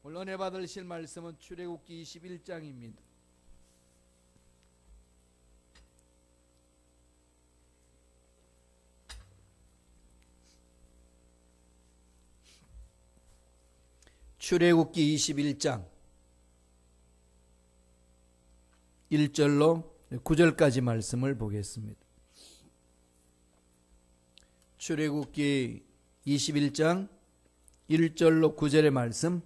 오늘 은혜 받으실 말씀은 출애굽기 21장입니다. 출애굽기 21장 1절로 9절까지 말씀을 보겠습니다. 출애굽기 21장 1절로 9절의 말씀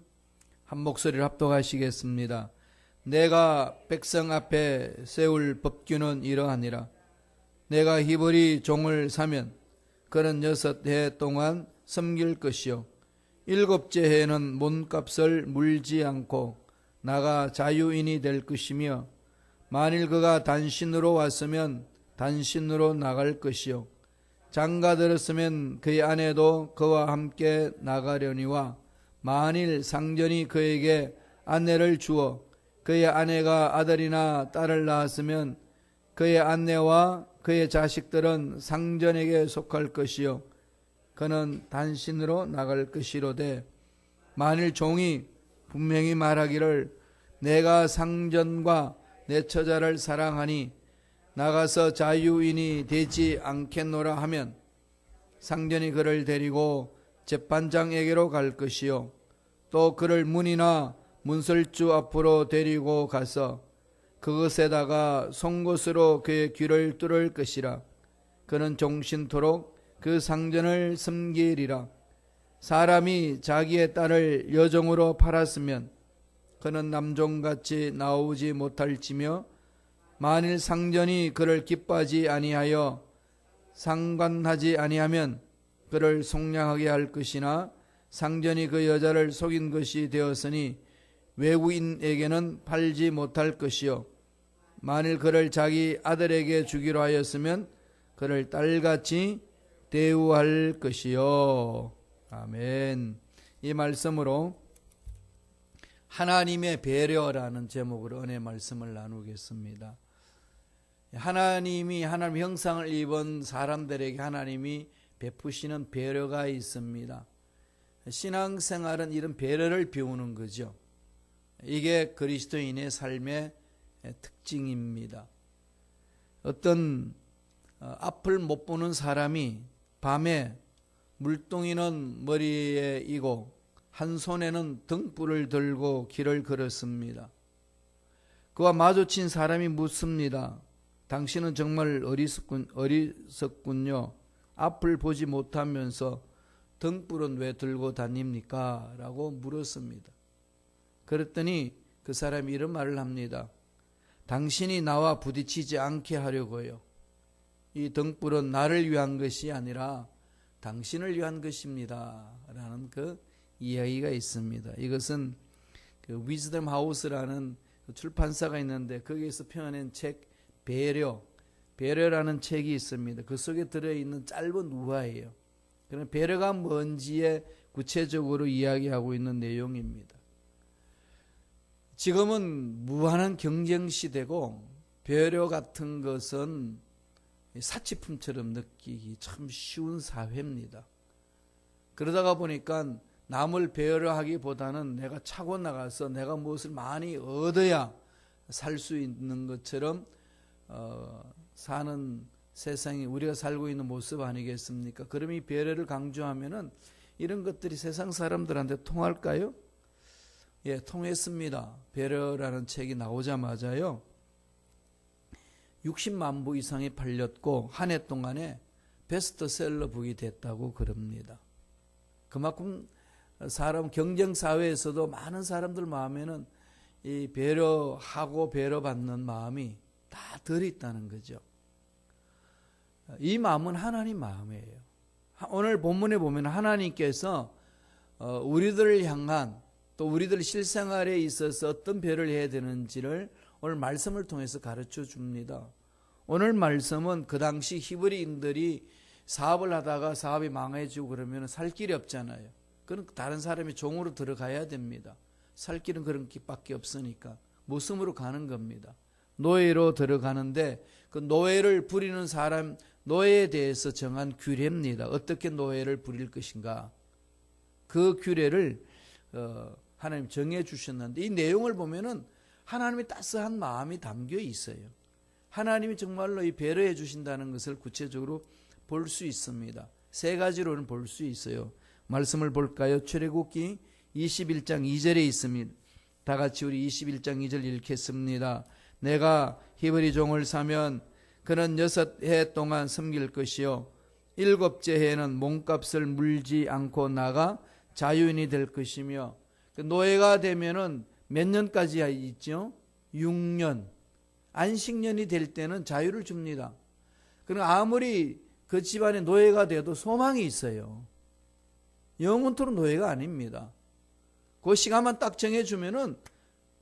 한 목소리를 합독하시겠습니다. 내가 백성 앞에 세울 법규는 이러하니라. 내가 히브리 종을 사면 그는 6해 동안 섬길 것이요 7째 해에는 몸값을 물지 않고 나가 자유인이 될 것이며 만일 그가 단신으로 왔으면 단신으로 나갈 것이요 장가 들었으면 그의 아내도 그와 함께 나가려니와 만일 상전이 그에게 아내를 주어 그의 아내가 아들이나 딸을 낳았으면 그의 아내와 그의 자식들은 상전에게 속할 것이요 그는 단신으로 나갈 것이로되 만일 종이 분명히 말하기를 내가 상전과 내 처자를 사랑하니 나가서 자유인이 되지 않겠노라 하면 상전이 그를 데리고 재판장에게로 갈 것이요 또 그를 문이나 문설주 앞으로 데리고 가서 그것에다가 송곳으로 그의 귀를 뚫을 것이라. 그는 종신토록 그 상전을 섬기리라. 사람이 자기의 딸을 여종으로 팔았으면 그는 남종같이 나오지 못할지며 만일 상전이 그를 기뻐하지 아니하여 상관하지 아니하면 그를 속량하게 할 것이나 상전이 그 여자를 속인 것이 되었으니 외국인에게는 팔지 못할 것이요 만일 그를 자기 아들에게 주기로 하였으면 그를 딸같이 대우할 것이요. 아멘. 이 말씀으로 하나님의 배려라는 제목으로 은혜 말씀을 나누겠습니다. 하나님 형상을 입은 사람들에게 하나님이 베푸시는 배려가 있습니다. 신앙생활은 이런 배려를 배우는 거죠. 이게 그리스도인의 삶의 특징입니다. 어떤 앞을 못 보는 사람이 밤에 물동이는 머리에 이고 한 손에는 등불을 들고 길을 걸었습니다. 그와 마주친 사람이 묻습니다. 당신은 정말 어리석군요. 앞을 보지 못하면서 등불은 왜 들고 다닙니까? 라고 물었습니다. 그랬더니 그 사람이 이런 말을 합니다. 당신이 나와 부딪히지 않게 하려고요. 이 등불은 나를 위한 것이 아니라 당신을 위한 것입니다. 라는 그 이야기가 있습니다. 이것은 그 위즈덤 하우스라는 출판사가 있는데 거기에서 표현한 책 배려라는 책이 있습니다. 그 속에 들어있는 짧은 우화예요. 그런 배려가 뭔지에 구체적으로 이야기하고 있는 내용입니다. 지금은 무한한 경쟁 시대고 배려 같은 것은 사치품처럼 느끼기 참 쉬운 사회입니다. 그러다가 보니까 남을 배려하기보다는 내가 차고 나가서 내가 무엇을 많이 얻어야 살 수 있는 것처럼 사는 세상이 우리가 살고 있는 모습 아니겠습니까? 그럼 이 배려를 강조하면은 이런 것들이 세상 사람들한테 통할까요? 예, 통했습니다. 배려라는 책이 나오자마자요 60만 부 이상이 팔렸고 한 해 동안에 베스트셀러북이 됐다고 그럽니다. 그만큼 경쟁 사회에서도 많은 사람들 마음에는 이 배려하고 배려받는 마음이 다 들어있다는 거죠. 이 마음은 하나님 마음이에요. 오늘 본문에 보면 하나님께서 우리들을 향한 또 우리들 실생활에 있어서 어떤 배려를 해야 되는지를 오늘 말씀을 통해서 가르쳐 줍니다. 오늘 말씀은 그 당시 히브리인들이 사업을 하다가 사업이 망해지고 그러면 살 길이 없잖아요. 그럼 다른 사람이 종으로 들어가야 됩니다. 살 길은 그런 길밖에 없으니까 모섬으로 가는 겁니다. 노예로 들어가는데 그 노예를 부리는 사람, 노예에 대해서 정한 규례입니다. 어떻게 노예를 부릴 것인가. 그 규례를 하나님 정해 주셨는데 이 내용을 보면은 하나님의 따스한 마음이 담겨 있어요. 하나님이 정말로 이 배려해 주신다는 것을 구체적으로 볼 수 있습니다. 세 가지로는 볼 수 있어요. 말씀을 볼까요? 출애굽기 21장 2절에 있습니다. 다 같이 우리 21장 2절 읽겠습니다. 내가 히브리 종을 사면 그는 6해 동안 섬길 것이요 7째 해에는 몸값을 물지 않고 나가 자유인이 될 것이며, 노예가 되면은 몇 년까지 있죠? 6년. 안식년이 될 때는 자유를 줍니다. 그럼 아무리 그 집안의 노예가 돼도 소망이 있어요. 영원토록 노예가 아닙니다. 그 시간만 딱 정해주면은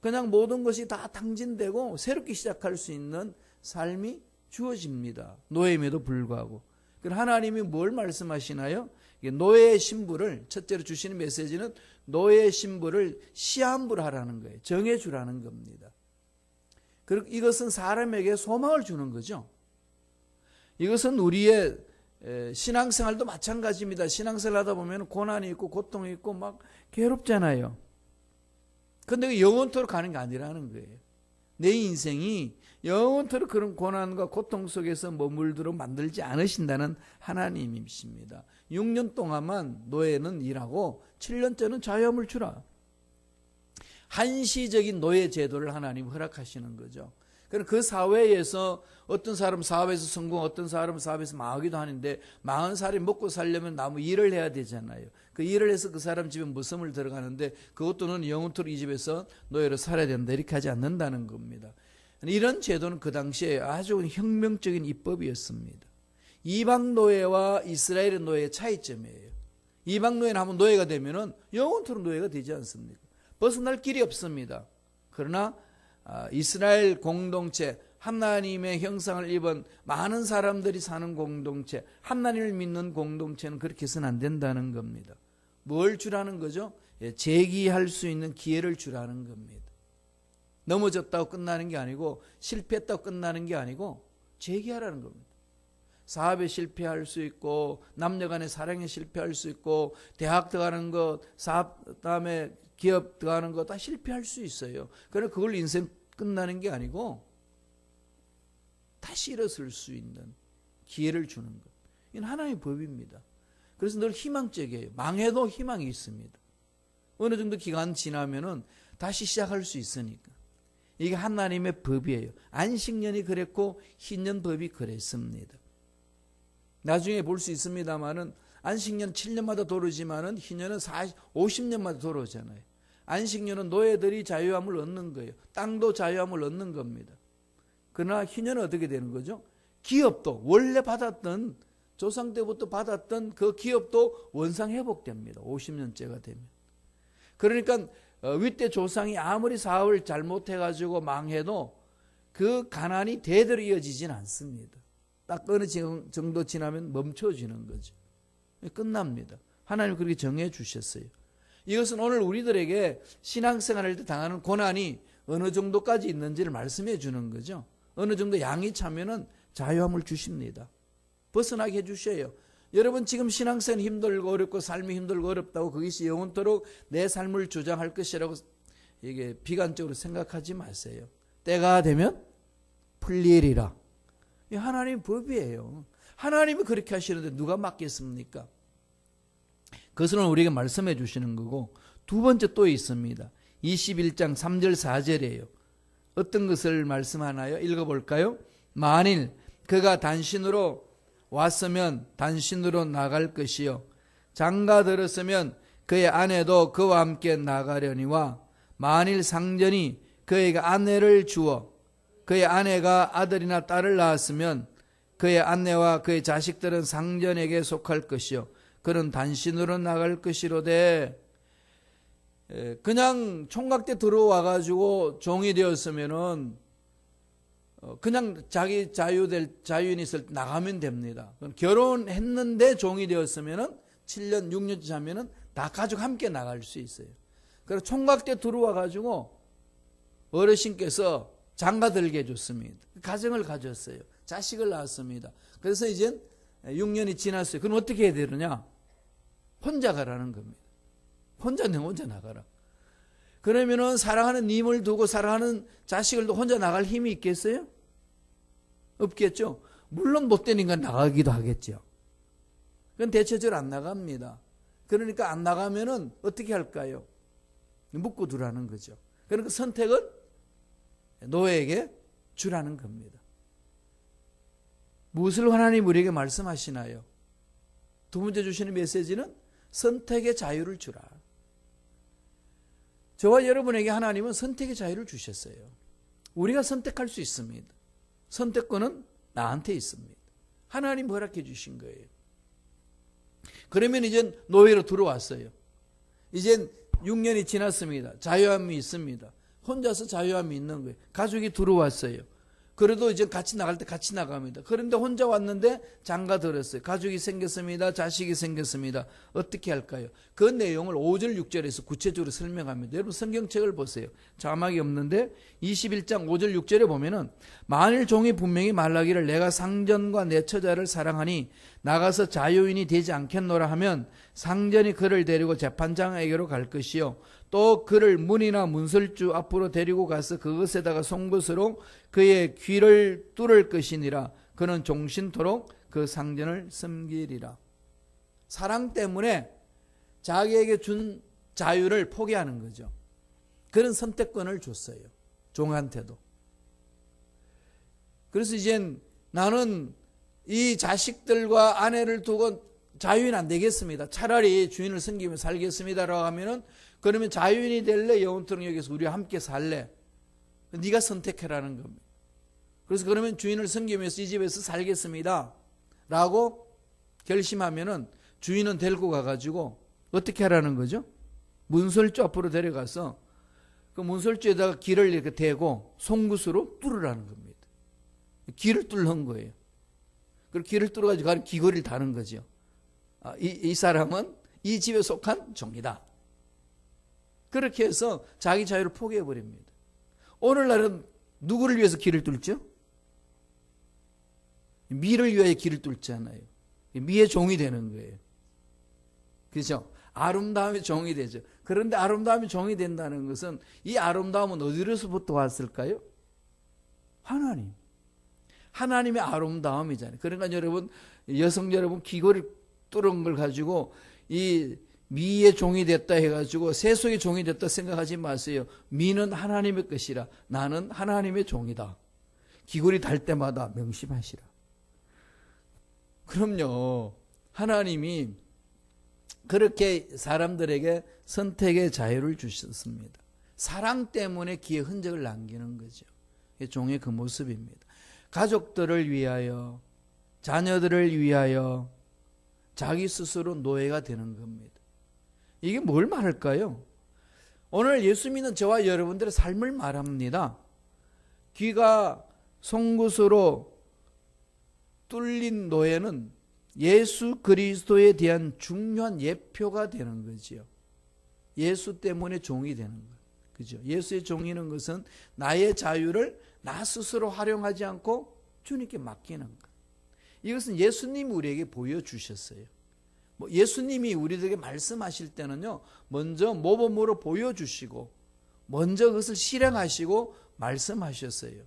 그냥 모든 것이 다 탕진되고 새롭게 시작할 수 있는 삶이 주어집니다. 노예임에도 불구하고. 그럼 하나님이 뭘 말씀하시나요? 노예의 신분을, 첫째로 주시는 메시지는 노예의 신분을 시한부하라는 거예요. 정해주라는 겁니다. 그리고 이것은 사람에게 소망을 주는 거죠. 이것은 우리의 신앙생활도 마찬가지입니다. 신앙생활 하다 보면 고난이 있고 고통이 있고 막 괴롭잖아요. 그런데 영원토록 가는 게 아니라는 거예요. 내 인생이 영원토록 그런 고난과 고통 속에서 머물도록 만들지 않으신다는 하나님이십니다. 6년 동안만 노예는 일하고 7년째는 자유함을 주라. 한시적인 노예 제도를 하나님 허락하시는 거죠. 그럼 그 사회에서 어떤 사람 사업에서 성공, 어떤 사람은 사업에서 망하기도 하는데, 망한 사람이 먹고 살려면 나무 일을 해야 되잖아요. 그 일을 해서 그 사람 집에 무섬을 들어가는데 그것도 는 영원토록 이 집에서 노예로 살아야 된다, 이렇게 하지 않는다는 겁니다. 이런 제도는 그 당시에 아주 혁명적인 입법이었습니다. 이방 노예와 이스라엘의 노예의 차이점이에요. 이방 노예는 한번 노예가 되면은 영원토록 노예가 되지 않습니까? 벗어날 길이 없습니다. 그러나 이스라엘 공동체, 하나님의 형상을 입은 많은 사람들이 사는 공동체, 하나님을 믿는 공동체는 그렇게 해서는 안 된다는 겁니다. 뭘 주라는 거죠? 재기할 수 있는 기회를 주라는 겁니다. 넘어졌다고 끝나는 게 아니고, 실패했다고 끝나는 게 아니고 재기하라는 겁니다. 사업에 실패할 수 있고, 남녀간의 사랑에 실패할 수 있고, 대학 들어가는 것, 사업 다음에 기업 들어가는 거 다 실패할 수 있어요. 그러나 그걸 인생 끝나는 게 아니고 다시 일어설 수 있는 기회를 주는 것. 이건 하나님의 법입니다. 그래서 늘 희망적이에요. 망해도 희망이 있습니다. 어느 정도 기간 지나면은 다시 시작할 수 있으니까. 이게 하나님의 법이에요. 안식년이 그랬고 희년법이 그랬습니다. 나중에 볼 수 있습니다만은 안식년 7년마다 도르지만은 희년은 50년마다 돌아오잖아요. 안식년은 노예들이 자유함을 얻는 거예요. 땅도 자유함을 얻는 겁니다. 그러나 희년은 어떻게 되는 거죠? 기업도 원래 받았던, 조상 때부터 받았던 그 기업도 원상 회복됩니다. 50년째가 되면. 그러니까 윗대 조상이 아무리 사업을 잘못해가지고 망해도 그 가난이 대대로 이어지진 않습니다. 딱 어느 정도 지나면 멈춰지는 거죠. 끝납니다. 하나님 그렇게 정해 주셨어요. 이것은 오늘 우리들에게 신앙생활할 때 당하는 고난이 어느 정도까지 있는지를 말씀해 주는 거죠. 어느 정도 양이 차면은 자유함을 주십니다. 벗어나게 해주셔요. 여러분 지금 신앙생활 힘들고 어렵고 삶이 힘들고 어렵다고 그것이 영원토록 내 삶을 주장할 것이라고 이게 비관적으로 생각하지 마세요. 때가 되면 풀리리라. 이 하나님의 법이에요. 하나님이 그렇게 하시는데 누가 막겠습니까? 그것은 우리에게 말씀해 주시는 거고, 두 번째 또 있습니다. 21장 3절 4절이에요. 어떤 것을 말씀하나요? 읽어볼까요? 만일 그가 단신으로 왔으면 단신으로 나갈 것이요, 장가 들었으면 그의 아내도 그와 함께 나가려니와, 만일 상전이 그에게 아내를 주어 그의 아내가 아들이나 딸을 낳았으면 그의 아내와 그의 자식들은 상전에게 속할 것이요, 그는 단신으로 나갈 것이로되. 그냥 총각대 들어와가지고 종이 되었으면은 그냥 자기 자유인이 있을 때 나가면 됩니다. 결혼했는데 종이 되었으면은 7년, 6년 지나면은 다 가족 함께 나갈 수 있어요. 그래서 총각대 들어와가지고 어르신께서 장가 들게 해줬습니다. 가정을 가졌어요. 자식을 낳았습니다. 그래서 이제 6년이 지났어요. 그럼 어떻게 해야 되느냐? 혼자 가라는 겁니다. 혼자 나가라. 그러면은 사랑하는 님을 두고 사랑하는 자식을 두고 혼자 나갈 힘이 있겠어요? 없겠죠. 물론 못된 인간 나가기도 하겠죠. 그건 대체적으로 안 나갑니다. 그러니까 안 나가면은 어떻게 할까요? 묶고 두라는 거죠. 그러니까 선택은 노예에게 주라는 겁니다. 무엇을 하나님 우리에게 말씀하시나요? 두 번째 주시는 메시지는 선택의 자유를 주라. 저와 여러분에게 하나님은 선택의 자유를 주셨어요. 우리가 선택할 수 있습니다. 선택권은 나한테 있습니다. 하나님 허락해 주신 거예요. 그러면 이제 노예로 들어왔어요. 이제 6년이 지났습니다. 자유함이 있습니다. 혼자서 자유함이 있는 거예요. 가족이 들어왔어요. 그래도 이제 같이 나갈 때 같이 나갑니다. 그런데 혼자 왔는데 장가 들었어요. 가족이 생겼습니다. 자식이 생겼습니다. 어떻게 할까요? 그 내용을 5절 6절에서 구체적으로 설명합니다. 여러분 성경책을 보세요. 자막이 없는데 21장 5절 6절에 보면은 만일 종이 분명히 말하기를 내가 상전과 내 처자를 사랑하니 나가서 자유인이 되지 않겠노라 하면 상전이 그를 데리고 재판장에게로 갈 것이요 또 그를 문이나 문설주 앞으로 데리고 가서 그것에다가 송곳으로 그의 귀를 뚫을 것이니라. 그는 종신토록 그 상전을 섬기리라. 사랑 때문에 자기에게 준 자유를 포기하는 거죠. 그런 선택권을 줬어요. 종한테도. 그래서 이제 나는 이 자식들과 아내를 두고 자유인 안 되겠습니다. 차라리 주인을 섬기며 살겠습니다라고 하면은 그러면 자유인이 될래? 영원토록 여기서 우리와 함께 살래? 네가 선택해라는 겁니다. 그래서 그러면 주인을 섬기면서 이 집에서 살겠습니다 라고 결심하면은 주인은 데리고 가가지고 어떻게 하라는 거죠? 문설주 앞으로 데려가서 그 문설주에다가 길을 이렇게 대고 송곳으로 뚫으라는 겁니다. 길을 뚫는 거예요. 그리고 길을 뚫어가지고 가는 귀걸이를 다는 거죠. 이 사람은 이 집에 속한 종이다. 그렇게 해서 자기 자유를 포기해버립니다. 오늘날은 누구를 위해서 길을 뚫죠? 미를 위하여 길을 뚫잖아요. 미의 종이 되는 거예요. 그렇죠? 아름다움의 종이 되죠. 그런데 아름다움의 종이 된다는 것은 이 아름다움은 어디로서부터 왔을까요? 하나님. 하나님의 아름다움이잖아요. 그러니까 여러분, 여성 여러분 귀걸이 뚫은 걸 가지고 이 미의 종이 됐다 해가지고 세속의 종이 됐다 생각하지 마세요. 미는 하나님의 것이라 나는 하나님의 종이다. 귀걸이 달 때마다 명심하시라. 그럼요. 하나님이 그렇게 사람들에게 선택의 자유를 주셨습니다. 사랑 때문에 귀에 흔적을 남기는 거죠. 종의 그 모습입니다. 가족들을 위하여, 자녀들을 위하여 자기 스스로 노예가 되는 겁니다. 이게 뭘 말할까요? 오늘 예수 믿는 저와 여러분들의 삶을 말합니다. 귀가 송곳으로 뚫린 노예는 예수 그리스도에 대한 중요한 예표가 되는 거지요. 예수 때문에 종이 되는 거예요. 그죠? 예수의 종이는 것은 나의 자유를 나 스스로 활용하지 않고 주님께 맡기는 것. 이것은 예수님이 우리에게 보여주셨어요. 예수님이 우리들에게 말씀하실 때는요, 먼저 모범으로 보여주시고, 먼저 그것을 실행하시고 말씀하셨어요.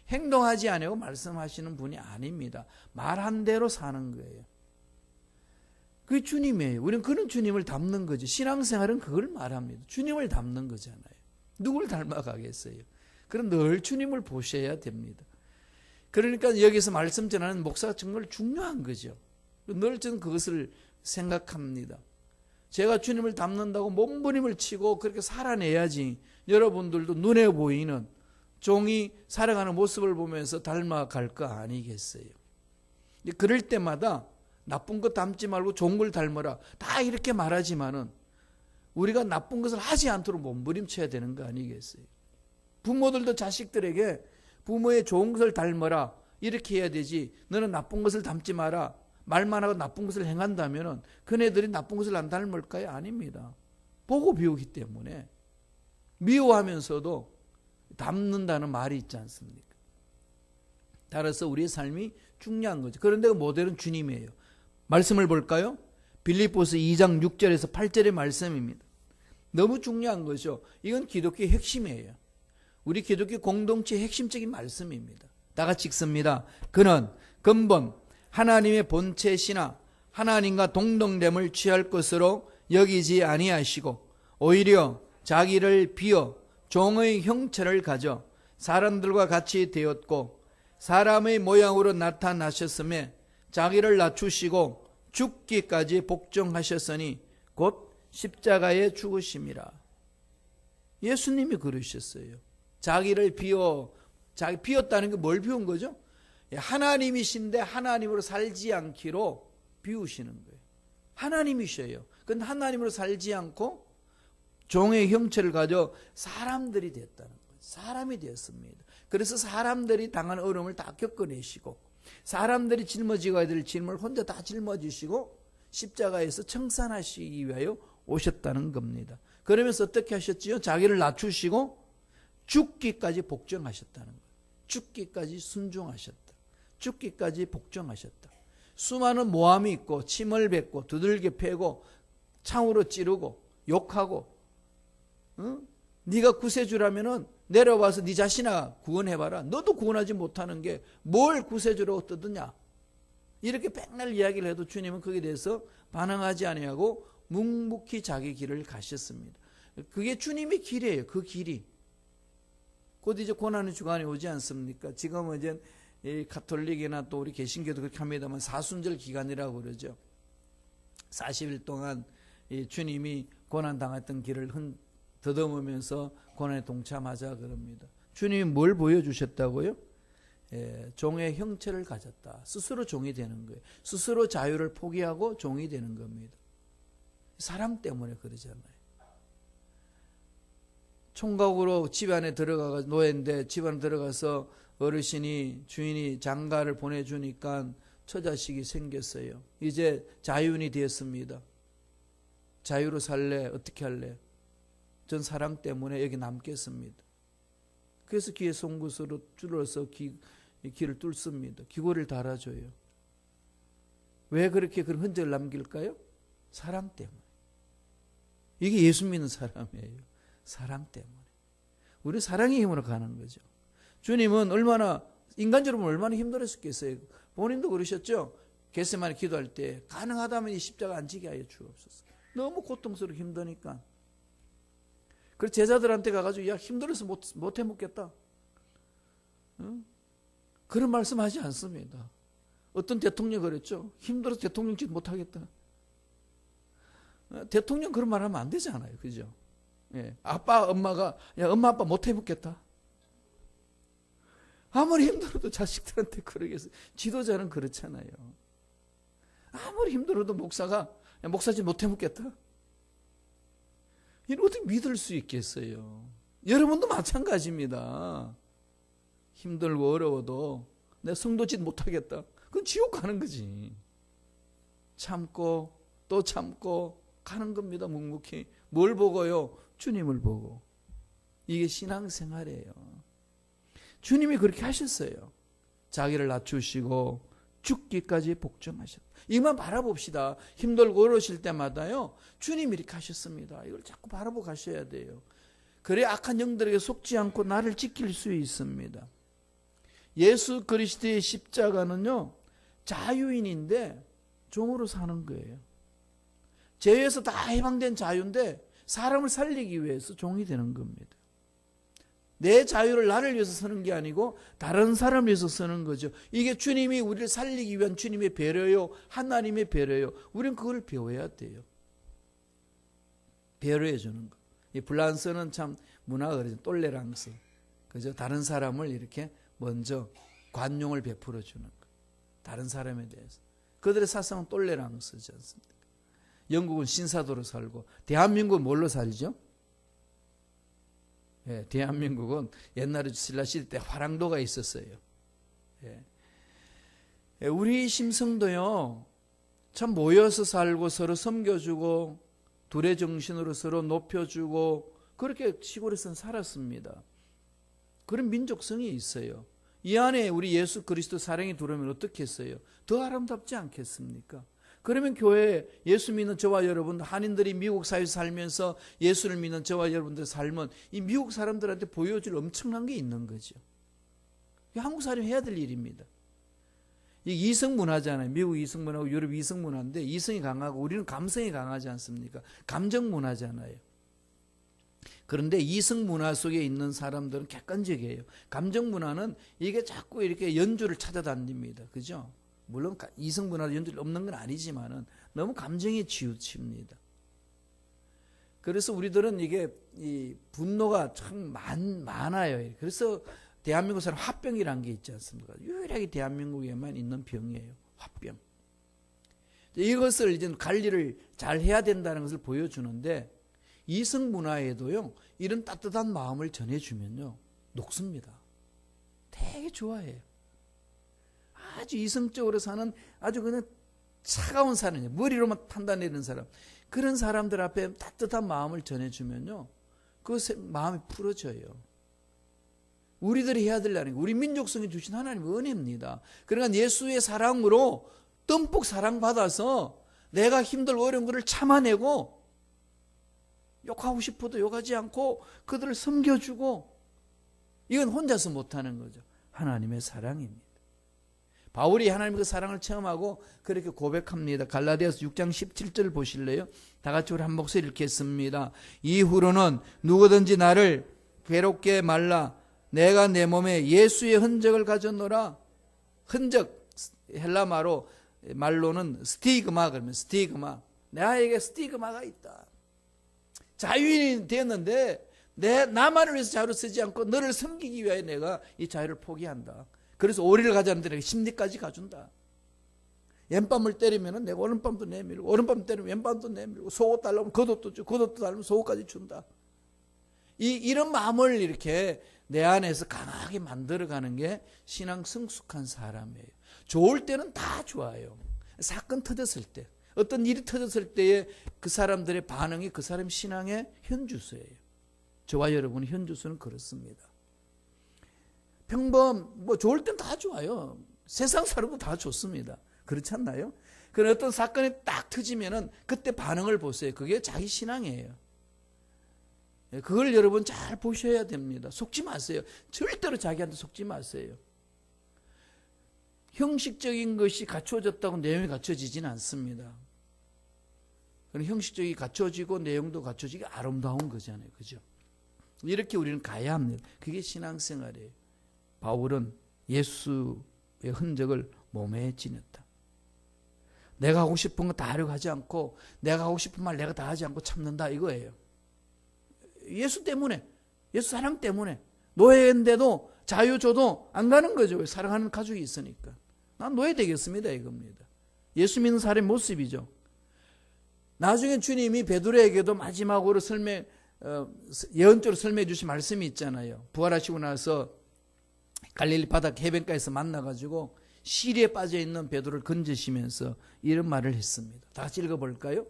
행동하지 않고 말씀하시는 분이 아닙니다. 말한 대로 사는 거예요. 그게 주님이에요. 우리는 그런 주님을 닮는 거죠. 신앙생활은 그걸 말합니다. 주님을 닮는 거잖아요. 누굴 닮아가겠어요? 그럼 늘 주님을 보셔야 됩니다. 그러니까 여기서 말씀 전하는 목사가 정말 중요한 거죠. 늘 저는 그것을 생각합니다. 제가 주님을 닮는다고 몸부림을 치고 그렇게 살아내야지 여러분들도 눈에 보이는 종이 살아가는 모습을 보면서 닮아갈 거 아니겠어요. 그럴 때마다 나쁜 것 닮지 말고 좋은 걸 닮아라. 다 이렇게 말하지만은 우리가 나쁜 것을 하지 않도록 몸부림쳐야 되는 거 아니겠어요. 부모들도 자식들에게 부모의 좋은 것을 닮아라. 이렇게 해야 되지. 너는 나쁜 것을 닮지 마라. 말만 하고 나쁜 것을 행한다면 그네들이 나쁜 것을 안 닮을까요? 아닙니다. 보고 배우기 때문에. 미워하면서도 닮는다는 말이 있지 않습니까? 따라서 우리의 삶이 중요한 거죠. 그런데 그 모델은 주님이에요. 말씀을 볼까요? 빌립보서 2장 6절에서 8절의 말씀입니다. 너무 중요한 거죠. 이건 기독교의 핵심이에요. 우리 기독교 공동체의 핵심적인 말씀입니다. 다 같이 읽습니다. 그는 근본 하나님의 본체시나 하나님과 동등됨을 취할 것으로 여기지 아니하시고 오히려 자기를 비어 종의 형체를 가져 사람들과 같이 되었고 사람의 모양으로 나타나셨음에 자기를 낮추시고 죽기까지 복종하셨으니 곧 십자가에 죽으심이라. 예수님이 그러셨어요. 자기를 비웠다는 게 뭘 비운 거죠? 하나님이신데 하나님으로 살지 않기로 비우시는 거예요. 하나님이셔요. 근데 하나님으로 살지 않고 종의 형체를 가져 사람들이 됐다는 거예요. 사람이 되었습니다. 그래서 사람들이 당한 어려움을 다 겪어내시고 사람들이 짊어지어야 될 짐을 혼자 다 짊어지시고 십자가에서 청산하시기 위하여 오셨다는 겁니다. 그러면서 어떻게 하셨지요? 자기를 낮추시고 죽기까지 복종하셨다는 거예요. 죽기까지 순종하셨다. 죽기까지 복종하셨다. 수많은 모함이 있고 침을 뱉고 두들겨 패고 창으로 찌르고 욕하고 네가 구세주라면은 내려와서 네 자신아 구원해봐라. 너도 구원하지 못하는 게 뭘 구세주라고 떠드냐. 이렇게 백날 이야기를 해도 주님은 거기에 대해서 반응하지 아니하고 묵묵히 자기 길을 가셨습니다. 그게 주님의 길이에요. 그 길이. 곧 이제 고난의 주간이 오지 않습니까? 지금은 이제 이 가톨릭이나 또 우리 개신교도 그렇게 합니다만 사순절 기간이라고 그러죠. 40일 동안 이 주님이 고난 당했던 길을 더듬으면서 고난에 동참하자 그럽니다. 주님이 뭘 보여주셨다고요? 종의 형체를 가졌다. 스스로 종이 되는 거예요. 스스로 자유를 포기하고 종이 되는 겁니다. 사람 때문에 그러잖아요. 총각으로 집 안에 들어가서 노예인데 집 안에 들어가서 어르신이 주인이 장가를 보내주니까 처자식이 생겼어요. 이제 자유인이 되었습니다. 자유로 살래? 어떻게 할래? 전 사랑 때문에 여기 남겠습니다. 그래서 귀에 송곳으로 줄어서 길을 뚫습니다. 귀고리를 달아줘요. 왜 그렇게 그런 흔적을 남길까요? 사랑 때문에. 이게 예수 믿는 사람이에요. 사랑 때문에. 우리 사랑의 힘으로 가는 거죠. 주님은 인간적으로 보면 얼마나 힘들었겠어요. 본인도 그러셨죠? 겟세마네 기도할 때 가능하다면 이 십자가 안 지게 하여 주옵소서. 너무 고통스럽고 힘드니까. 그래서 제자들한테 가가지고 야 힘들어서 못 해먹겠다. 응? 그런 말씀하지 않습니다. 어떤 대통령이 그랬죠. 힘들어서 대통령직 못하겠다. 대통령 그런 말 하면 안 되잖아요. 그죠? 예. 아빠 엄마가 야 엄마 아빠 못 해먹겠다. 아무리 힘들어도 자식들한테 그러겠어요. 지도자는 그렇잖아요. 아무리 힘들어도 목사가 야, 목사지 못 해먹겠다. 이걸 어떻게 믿을 수 있겠어요? 여러분도 마찬가지입니다. 힘들고 어려워도 내 성도짓 못하겠다. 그건 지옥 가는 거지. 참고 또 참고 가는 겁니다. 묵묵히. 뭘 보고요? 주님을 보고. 이게 신앙생활이에요. 주님이 그렇게 하셨어요. 자기를 낮추시고 죽기까지 복종하셨다. 이것만 바라봅시다. 힘들고 어려우실 때마다요. 주님이 이렇게 하셨습니다. 이걸 자꾸 바라보고 가셔야 돼요. 그래 악한 영들에게 속지 않고 나를 지킬 수 있습니다. 예수 그리스도의 십자가는요. 자유인인데 종으로 사는 거예요. 죄에서 다 해방된 자유인데 사람을 살리기 위해서 종이 되는 겁니다. 내 자유를 나를 위해서 쓰는 게 아니고 다른 사람을 위해서 쓰는 거죠. 이게 주님이 우리를 살리기 위한 주님의 배려요. 하나님의 배려요. 우리는 그걸 배워야 돼요. 배려해 주는 거. 이 불란서는 참 문화가 그러죠. 똘레랑스. 그죠? 다른 사람을 이렇게 먼저 관용을 베풀어 주는 거. 다른 사람에 대해서. 그들의 사상은 똘레랑스지 않습니까? 영국은 신사도로 살고 대한민국은 뭘로 살죠? 예, 대한민국은 옛날에 신라시대 때 화랑도가 있었어요. 예. 우리 심성도요, 참 모여서 살고 서로 섬겨주고 둘의 정신으로 서로 높여주고 그렇게 시골에서는 살았습니다. 그런 민족성이 있어요. 이 안에 우리 예수 그리스도 사랑이 들어오면 어떻겠어요? 더 아름답지 않겠습니까? 그러면 교회에 예수 믿는 저와 여러분, 한인들이 미국 사회에서 살면서 예수를 믿는 저와 여러분들의 삶은 이 미국 사람들한테 보여줄 엄청난 게 있는 거죠. 한국 사람이 해야 될 일입니다. 이 이성 문화잖아요. 미국 이성 문화고 유럽 이성 문화인데, 이성이 강하고 우리는 감성이 강하지 않습니까? 감정 문화잖아요. 그런데 이성 문화 속에 있는 사람들은 객관적이에요. 감정 문화는 이게 자꾸 이렇게 연주를 찾아다닙니다. 그죠? 물론 이성 문화도 연주를 없는 건 아니지만은 너무 감정에 치우칩니다. 그래서 우리들은 이게 이 분노가 참 많아요. 그래서 대한민국 사람 화병이라는 게 있지 않습니까? 유일하게 대한민국에만 있는 병이에요. 화병. 이것을 이제 관리를 잘 해야 된다는 것을 보여주는데, 이성 문화에도요, 이런 따뜻한 마음을 전해주면요, 녹습니다. 되게 좋아해요. 아주 이성적으로 사는 아주 그냥 차가운 사람이에요. 머리로만 판단내는 사람. 그런 사람들 앞에 따뜻한 마음을 전해주면요, 그 마음이 풀어져요. 우리들이 해야 될 일은 우리 민족성이 주신 하나님의 은혜입니다. 그러니까 예수의 사랑으로 듬뿍 사랑받아서 내가 힘들고 어려운 것을 참아내고, 욕하고 싶어도 욕하지 않고 그들을 섬겨주고, 이건 혼자서 못하는 거죠. 하나님의 사랑입니다. 바울이 하나님의 그 사랑을 체험하고 그렇게 고백합니다. 갈라디아서 6장 17절 보실래요? 다 같이 우리 한 목소리 읽겠습니다. 이후로는 누구든지 나를 괴롭게 말라. 내가 내 몸에 예수의 흔적을 가졌노라. 흔적, 헬라어로 말로는 스티그마, 그러면 스티그마. 나에게 스티그마가 있다. 자유인이 되었는데 나만을 위해서 자유를 쓰지 않고 너를 섬기기 위하여 내가 이 자유를 포기한다. 그래서 오리를 가자는데 내가 심리까지 가준다. 왼밤을 때리면 내가 오른밤도 내밀고, 오른밤 때리면 왼밤도 내밀고, 속옷 달라면 겉옷도 주고, 겉옷도 달라면 속옷까지 준다. 이런 마음을 이렇게 내 안에서 강하게 만들어가는 게 신앙 성숙한 사람이에요. 좋을 때는 다 좋아요. 사건 터졌을 때, 어떤 일이 터졌을 때의 그 사람들의 반응이 그 사람 신앙의 현주소예요. 저와 여러분의 현주소는 그렇습니다. 좋을 땐 다 좋아요. 세상 사람도 다 좋습니다. 그렇지 않나요? 그런 어떤 사건이 딱 터지면은 그때 반응을 보세요. 그게 자기 신앙이에요. 그걸 여러분 잘 보셔야 됩니다. 속지 마세요. 절대로 자기한테 속지 마세요. 형식적인 것이 갖춰졌다고 내용이 갖춰지지는 않습니다. 형식적이 갖춰지고 내용도 갖춰지기 아름다운 거잖아요. 그죠? 이렇게 우리는 가야 합니다. 그게 신앙생활이에요. 바울은 예수의 흔적을 몸에 지녔다. 내가 하고 싶은 거 다 하려고 하지 않고, 내가 하고 싶은 말 내가 다 하지 않고 참는다, 이거예요. 예수 때문에, 예수 사랑 때문에 노예인데도 자유 줘도 안 가는 거죠. 사랑하는 가족이 있으니까. 난 노예 되겠습니다, 이겁니다. 예수 믿는 사람의 모습이죠. 나중에 주님이 베드로에게도 마지막으로 예언적으로 설명해 주신 말씀이 있잖아요. 부활하시고 나서 갈릴리 바다 해변가에서 만나가지고 시리에 빠져있는 베드로를 건지시면서 이런 말을 했습니다. 다 같이 읽어볼까요?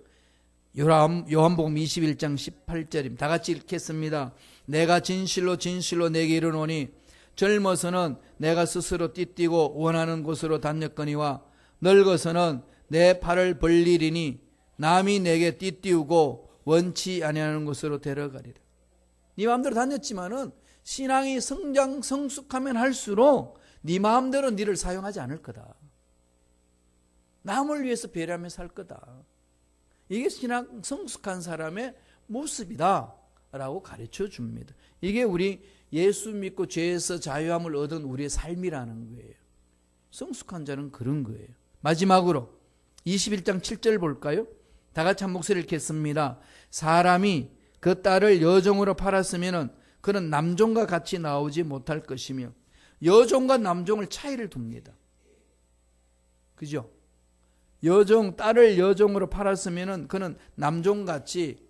요한복음 21장 18절입니다. 다 같이 읽겠습니다. 내가 진실로 진실로 내게 이르노니 젊어서는 내가 스스로 띠뛰고 원하는 곳으로 다녔거니와 늙어서는 내 팔을 벌리리니 남이 내게 띠띠우고 원치 아니하는 곳으로 데려가리라. 네 마음대로 다녔지만은 신앙이 성숙하면 할수록 네 마음대로 네를 사용하지 않을 거다. 남을 위해서 배려하며 살 거다. 이게 신앙 성숙한 사람의 모습이다 라고 가르쳐 줍니다. 이게 우리 예수 믿고 죄에서 자유함을 얻은 우리의 삶이라는 거예요. 성숙한 자는 그런 거예요. 마지막으로 21장 7절 볼까요? 다 같이 한 목소리 읽겠습니다. 사람이 그 딸을 여종으로 팔았으면 그는 남종과 같이 나오지 못할 것이며, 여종과 남종을 차이를 둡니다. 그죠? 딸을 여종으로 팔았으면 그는 남종같이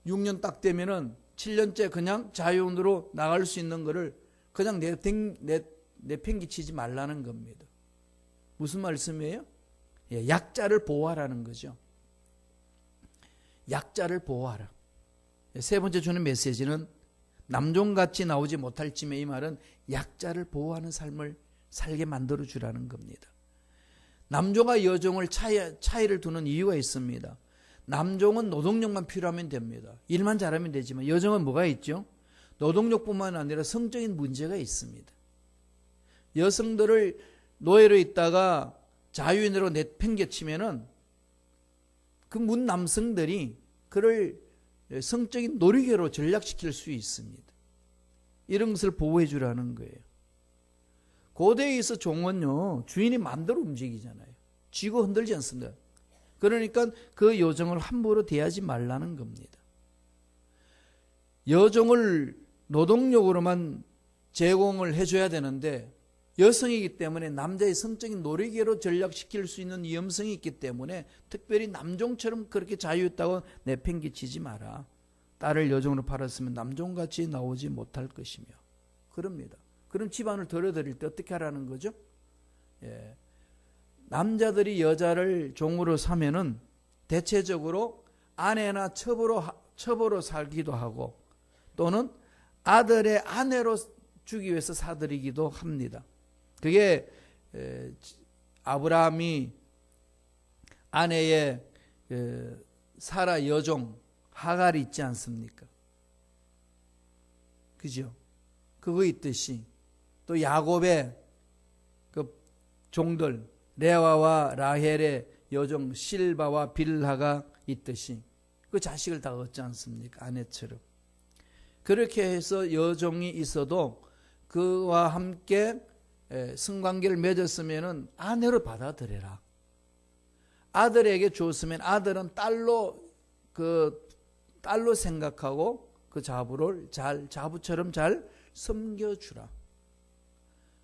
6년 딱 되면은 7년째 그냥 자유인으로 나갈 수 있는 거를 그냥 내팽개치지 말라는 겁니다. 무슨 말씀이에요? 약자를 보호하라는 거죠. 약자를 보호하라. 세 번째 주는 메시지는 남종같이 나오지 못할지매, 이 말은 약자를 보호하는 삶을 살게 만들어주라는 겁니다. 남종과 여종을 차이를 두는 이유가 있습니다. 남종은 노동력만 필요하면 됩니다. 일만 잘하면 되지만 여종은 뭐가 있죠? 노동력뿐만 아니라 성적인 문제가 있습니다. 여성들을 노예로 있다가 자유인으로 내팽개치면은 그 문 남성들이 그를 성적인 놀이개로 전락시킬 수 있습니다. 이런 것을 보호해 주라는 거예요. 고대에 있어 종은요, 주인이 마음대로 움직이잖아요. 쥐고 흔들지 않습니다. 그러니까 그 여종을 함부로 대하지 말라는 겁니다. 여종을 노동력으로만 제공을 해줘야 되는데 여성이기 때문에 남자의 성적인 놀이개로 전락시킬 수 있는 위험성이 있기 때문에 특별히 남종처럼 그렇게 자유있다고 내팽개치지 마라. 딸을 여종으로 팔았으면 남종같이 나오지 못할 것이며 그럽니다. 그럼 집안을 덜어드릴 때 어떻게 하라는 거죠? 예. 남자들이 여자를 종으로 사면은 대체적으로 아내나 첩으로 살기도 하고 또는 아들의 아내로 주기 위해서 사들이기도 합니다. 그게 아브라함이 아내의 사라 여종 하갈이 있지 않습니까? 그죠? 그거 있듯이 또 야곱의 그 종들 레아와 라헬의 여종 실바와 빌하가 있듯이 그 자식을 다 얻지 않습니까? 아내처럼. 그렇게 해서 여종이 있어도 그와 함께 성관계를 맺었으면은 아내로 받아들여라. 아들에게 줬으면 아들은 딸로 생각하고 그 자부처럼 잘 섬겨주라.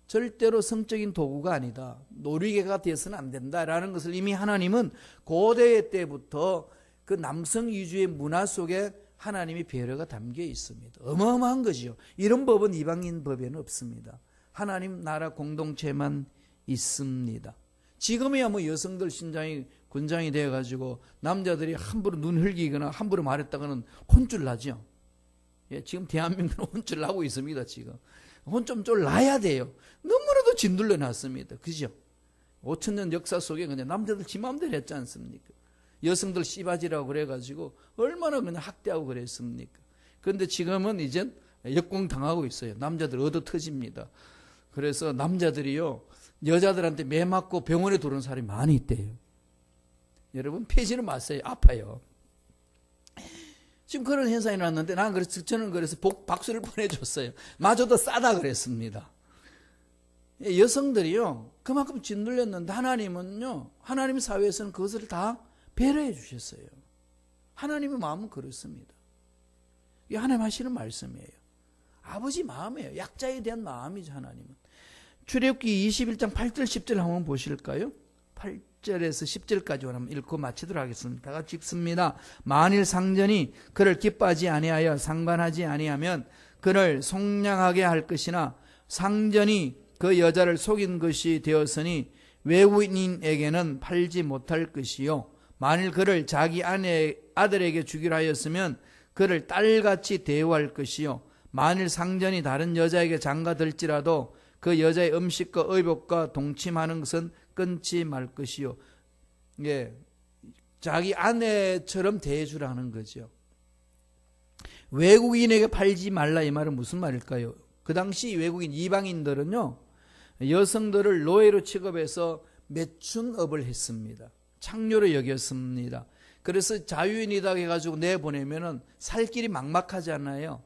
절대로 성적인 도구가 아니다. 놀이개가 되어서는 안 된다라는 것을 이미 하나님은 고대 때부터 그 남성 위주의 문화 속에 하나님이 배려가 담겨 있습니다. 어마어마한 거지요. 이런 법은 이방인 법에는 없습니다. 하나님 나라 공동체만 있습니다. 지금이야 뭐 여성들 신장이 군장이 되어가지고 남자들이 함부로 눈 흘기거나 함부로 말했다가는 혼쭐 나죠. 예, 지금 대한민국은 혼쭐 나고 있습니다. 지금 혼 좀 나야 돼요. 너무나도 짓눌러 놨습니다. 그죠? 5,000년 역사 속에 그냥 남자들 지 마음대로 했지 않습니까? 여성들 씨바지라고 그래가지고 얼마나 그냥 학대하고 그랬습니까? 그런데 지금은 이젠 역공당하고 있어요. 남자들 얻어 터집니다. 그래서 남자들이요 여자들한테 매 맞고 병원에 들어오는 사람이 많이 있대요. 여러분 폐지는 마세요. 아파요. 지금 그런 현상이 났는데 저는 그래서 박수를 보내줬어요. 마저도 싸다 그랬습니다. 여성들이요 그만큼 짓눌렸는데 하나님은요 하나님 사회에서는 그것을 다 배려해 주셨어요. 하나님의 마음은 그렇습니다. 이게 하나님 하시는 말씀이에요. 아버지 마음이에요. 약자에 대한 마음이죠. 하나님은. 출애굽기 21장 8절 10절 한번 보실까요? 8절에서 10절까지 한번 읽고 마치도록 하겠습니다. 다 같이 읽습니다. 만일 상전이 그를 기뻐하지 아니하여 상관하지 아니하면 그를 속량하게 할 것이나 상전이 그 여자를 속인 것이 되었으니 외국인에게는 팔지 못할 것이요 만일 그를 자기 아들에게 주기로 하였으면 그를 딸같이 대우할 것이요 만일 상전이 다른 여자에게 장가들지라도 그 여자의 음식과 의복과 동침하는 것은 끊지 말 것이요. 예, 자기 아내처럼 대해주라는 거죠. 외국인에게 팔지 말라 이 말은 무슨 말일까요? 그 당시 외국인 이방인들은요 여성들을 노예로 취급해서 매춘업을 했습니다. 창녀로 여겼습니다. 그래서 자유인이다 해가지고 내보내면은 살 길이 막막하잖아요.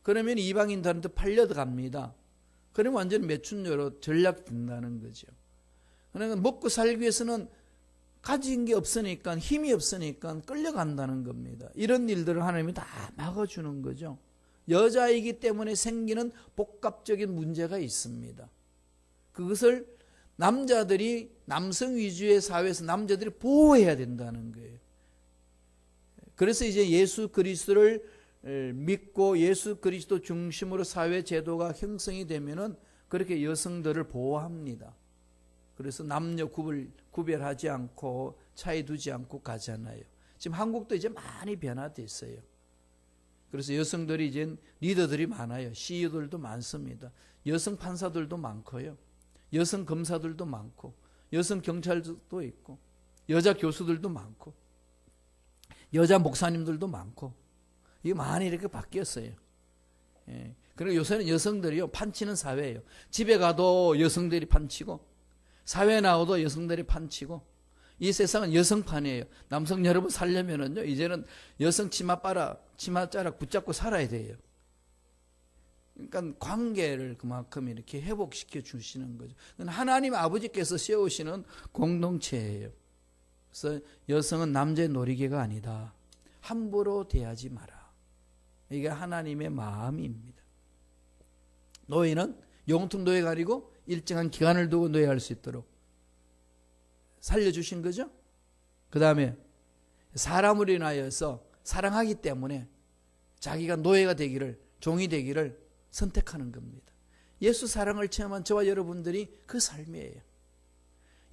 그러면 이방인들한테 팔려갑니다. 그러면 완전히 매춘녀로 전락된다는 거죠. 그러니까 먹고 살기 위해서는 가진 게 없으니까 힘이 없으니까 끌려간다는 겁니다. 이런 일들을 하나님이 다 막아주는 거죠. 여자이기 때문에 생기는 복합적인 문제가 있습니다. 그것을 남자들이 남성 위주의 사회에서 남자들이 보호해야 된다는 거예요. 그래서 이제 예수 그리스도를 믿고 예수 그리스도 중심으로 사회 제도가 형성이 되면은 그렇게 여성들을 보호합니다. 그래서 남녀 구별하지 않고 차이 두지 않고 가잖아요. 지금 한국도 이제 많이 변화됐어요. 그래서 여성들이 이제 리더들이 많아요. CEO들도 많습니다. 여성 판사들도 많고요. 여성 검사들도 많고 여성 경찰도 있고, 여자 교수들도 많고, 여자 목사님들도 많고, 이게 많이 이렇게 바뀌었어요. 예. 그리고 요새는 여성들이요, 판치는 사회예요. 집에 가도 여성들이 판치고, 사회에 나와도 여성들이 판치고, 이 세상은 여성판이에요. 남성 여러분 살려면은요, 이제는 여성 치맛자락 붙잡고 살아야 돼요. 그러니까 관계를 그만큼 이렇게 회복시켜 주시는 거죠. 하나님 아버지께서 세우시는 공동체예요. 그래서 여성은 남자의 놀이개가 아니다. 함부로 대하지 마라. 이게 하나님의 마음입니다. 노예는 영통 노예가 아니고 일정한 기간을 두고 노예할 수 있도록 살려주신 거죠. 그 다음에 사람을 인하여서 사랑하기 때문에 자기가 노예가 되기를, 종이 되기를 선택하는 겁니다. 예수 사랑을 체험한 저와 여러분들이 그 삶이에요.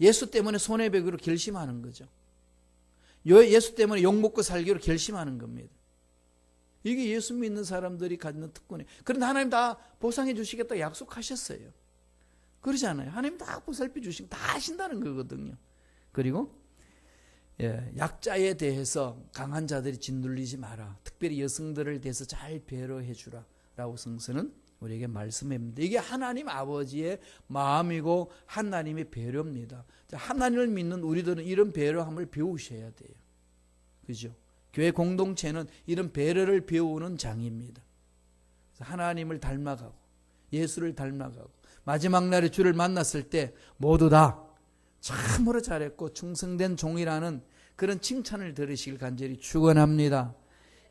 예수 때문에 손해배기로 결심하는 거죠. 예수 때문에 욕먹고 살기로 결심하는 겁니다. 이게 예수 믿는 사람들이 갖는 특권이에요. 그런데 하나님 다 보상해 주시겠다 약속하셨어요. 그러지 않아요? 하나님 다 보살펴 주시고 다 하신다는 거거든요. 그리고 약자에 대해서 강한 자들이 짓눌리지 마라. 특별히 여성들을 대해서 잘 배려해 주라 라고 성서는 우리에게 말씀합니다. 이게 하나님 아버지의 마음이고 하나님의 배려입니다. 하나님을 믿는 우리들은 이런 배려함을 배우셔야 돼요. 그죠? 교회 공동체는 이런 배려를 배우는 장입니다. 하나님을 닮아가고 예수를 닮아가고 마지막 날에 주를 만났을 때 모두 다 참으로 잘했고 충성된 종이라는 그런 칭찬을 들으시길 간절히 축원합니다.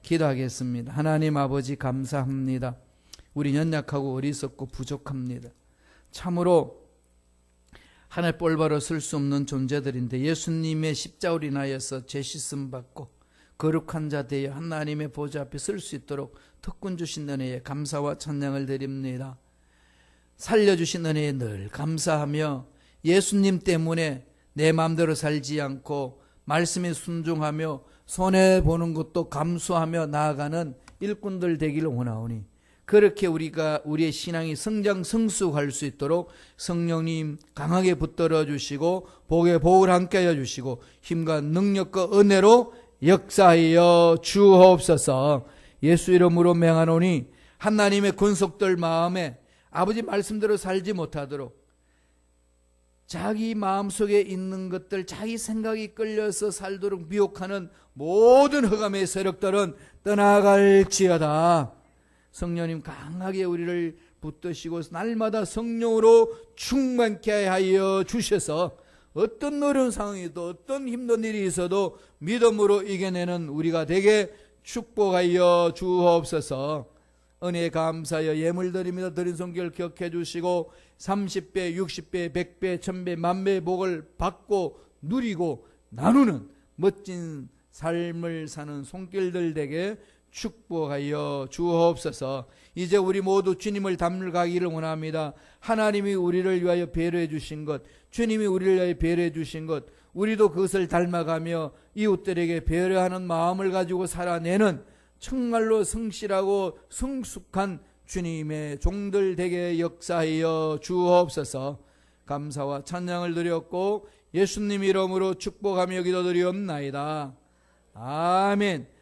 기도하겠습니다. 하나님 아버지 감사합니다. 우리 연약하고 어리석고 부족합니다. 참으로 하늘 볼바로 설 수 없는 존재들인데 예수님의 십자가로 인하여서 죄 씻음 받고 거룩한 자 되어 하나님의 보좌 앞에 설 수 있도록 특권 주신 은혜에 감사와 찬양을 드립니다. 살려주신 은혜에 늘 감사하며 예수님 때문에 내 마음대로 살지 않고 말씀에 순종하며 손해보는 것도 감수하며 나아가는 일꾼들 되기를 원하오니 그렇게 우리의 신앙이 성장성숙할 수 있도록 성령님 강하게 붙들어 주시고 복의 복을 함께 하여 주시고 힘과 능력과 은혜로 역사하여 주옵소서. 예수 이름으로 명하노니 하나님의 권속들 마음에 아버지 말씀대로 살지 못하도록 자기 마음속에 있는 것들, 자기 생각이 끌려서 살도록 미혹하는 모든 흑암의 세력들은 떠나갈지어다. 성령님 강하게 우리를 붙드시고 날마다 성령으로 충만케 하여 주셔서 어떤 어려운 상황이도 어떤 힘든 일이 있어도 믿음으로 이겨내는 우리가 되게 축복하여 주옵소서. 은혜 감사하여 예물 드립니다. 드린 손길 기억해 주시고 30배, 60배, 100배, 1000배, 만배의 복을 받고 누리고 나누는 멋진 삶을 사는 손길들 되게 축복하여 주옵소서. 이제 우리 모두 주님을 닮아가기를 원합니다. 하나님이 우리를 위하여 배려해 주신 것, 주님이 우리를 위하여 배려해 주신 것, 우리도 그것을 닮아가며 이웃들에게 배려하는 마음을 가지고 살아내는 정말로 성실하고 성숙한 주님의 종들 되게 역사하여 주옵소서. 감사와 찬양을 드렸고 예수님 이름으로 축복하며 기도드리옵나이다. 아멘.